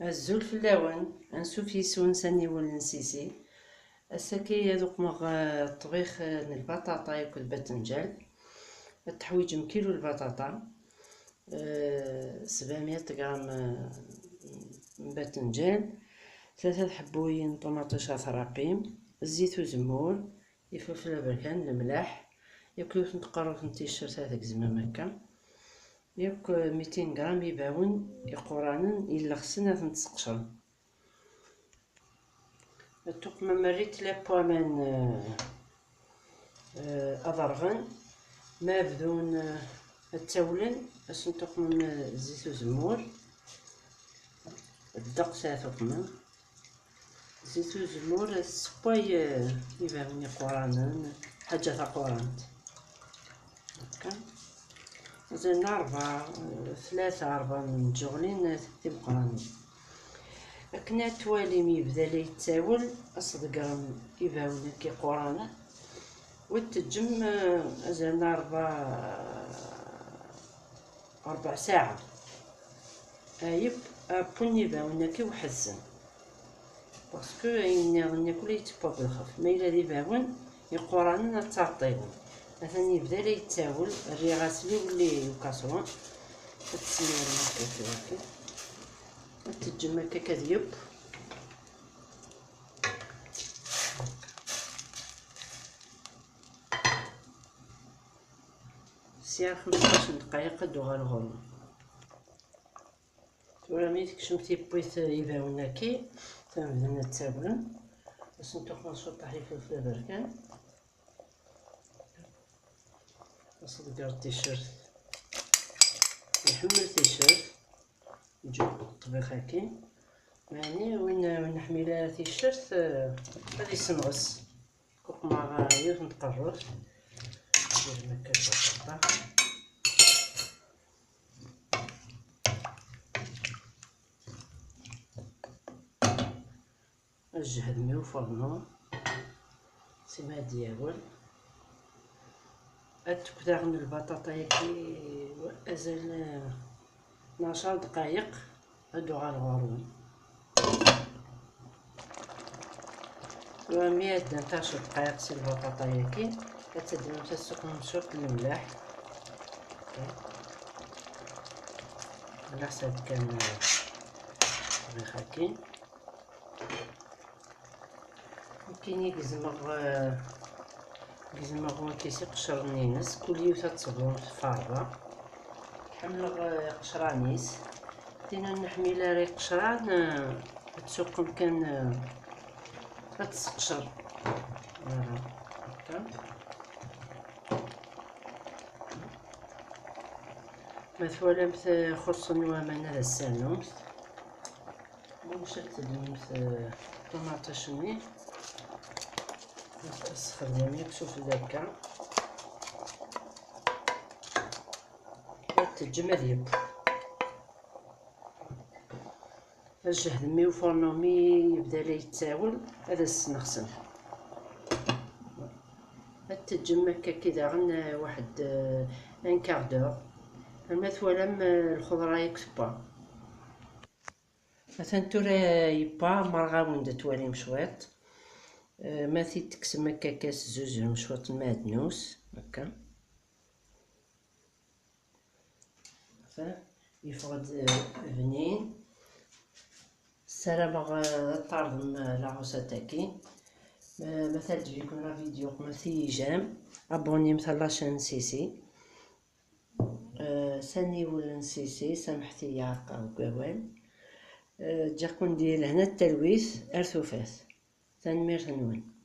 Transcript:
الزول في اللون انسوف يسون سني والنسيسي السكية ذوق مغ طبيخ البطاطا ياكل باذنجان. التحويج كيلو البطاطا، 700 غرام باذنجان، 3 حبوين طماطيش ثراقيم، الزيت وزمون، الفلفل البركان، الملح. ياكلو نتقرو نتيشرت هذاك زمام هكا. ياك 200 غرام يباون يقورانن إلا خصنا تنتسقشر. التقمة مريت لابوامان أضرغن ما بدون التولن باش نتقمم زيت وزمور. الدق تاع تقمم زيت وزمور السباي يباون يقورانن حاجة تاع قورانت هكا. زين 3 4 مجغلين تيبقراني. كنا توالي يبدا لي يتاول أصدقرم يباون كي قرانا وتجم أزالنا 4 ساعة أيب أبون يباون كي وحزن باسكو ناكل يتبا بالخف ما إلا يباون يقرانا تعطيهم مثلا يبدا لي يتاول الري غاسلي ولي كاسرون تسمير هكا تجم هكا كذيب. سير 15 دقيقة دوغا الغرم. تورا ملي تكشمتي بويت يباون هاكي تنبدا نتاولن باش نتوقع نشطح لي فلفل البركان. نصدقر التيشيرت نحمل تيشيرت نجيب الطبيخ هاكي يعني وين نحمل تيشيرت غادي سنغس كوك مع غاير نتقرص ندير مكاش البطاطا. نجهد ميو فرنو سيما دياول أتبدا من البطاطا ياكي أزال 12 دقائق أدوغ الغرون 111 دقائق سي البطاطا ياكي كتديرو تسخن شوط الملح على حساب كان طبيخ هاكي. كاين يقزمغ كيسي قشر نينس كل يوم تصبون فارغة حمل قشرانيس دينا نحميلا ري قشران تسوق كان تسقشر هكا. مثلا خرصن ومن هذا السانوس ومشات المس طماطشني نستخدم يكشف ذاك تجمد الجهد مي وفرنو مي يبدا لي يتاول هذا السنخسن تجم هكا كدا غن واحد ان كاردور. مثلا الخضره يكسبا مثلا تورا يبا مرغاون توالي مشويط ماثي تكسم هكا كاس زوج مشويط المعدنوس هكا يفقد بنين السلام طارد لاغوسا تاكي. مثلا تجيكم لا فيديو مثي جام ابوني مثلا لاشين سيسي ساني ولا نسيسي سامحتي يا عقا وكوال جاكم ديال هنا التلويث ارثوفاس تنمير نون.